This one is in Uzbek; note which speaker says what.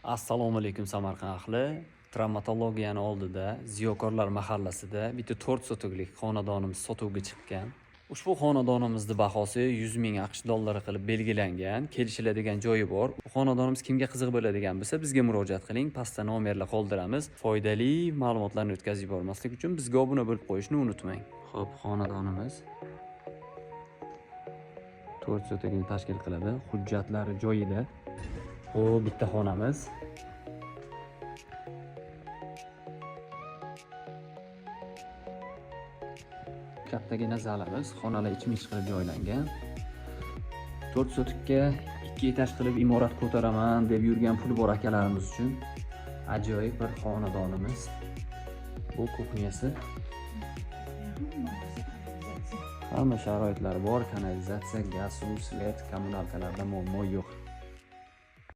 Speaker 1: Assalomu alaykum Samarqand ahli. Travmatologiyani oldida Ziyokorlar mahallasida bitta 4 sotuvlik xonadonimiz sotuvga chiqqan. Ushbu xonadonimizning bahosi 100 ming AQSh dollari qilib belgilangan. Kelishiladigan joyi bor. Bu xonadonimiz kimga qiziq bo'ladigan bo'lsa, bizga murojaat qiling. Pastda nomerlar qoldiramiz. Foydali ma'lumotlarni o'tkazib yubormaslik uchun bizga obuna bo'lib qo'yishni unutmang. Xo'p, xonadonimiz 4 sotuvni tashkil qiladi. Hujjatlari joyida. Bu bitta xonamiz. Kattagina zalimiz, xonalar ichma-ich qilib joylangan. 4 sotikka 2 etaj qilib imorat ko'taraman deb yurgan pul bor akalarimiz uchun ajoyib bir xonadonimiz. Bu kuxnyasi. Hamma sharoitlari bor, kanalizatsiya, gaz, suv, svet, kommunalkalarda muammo yo'q.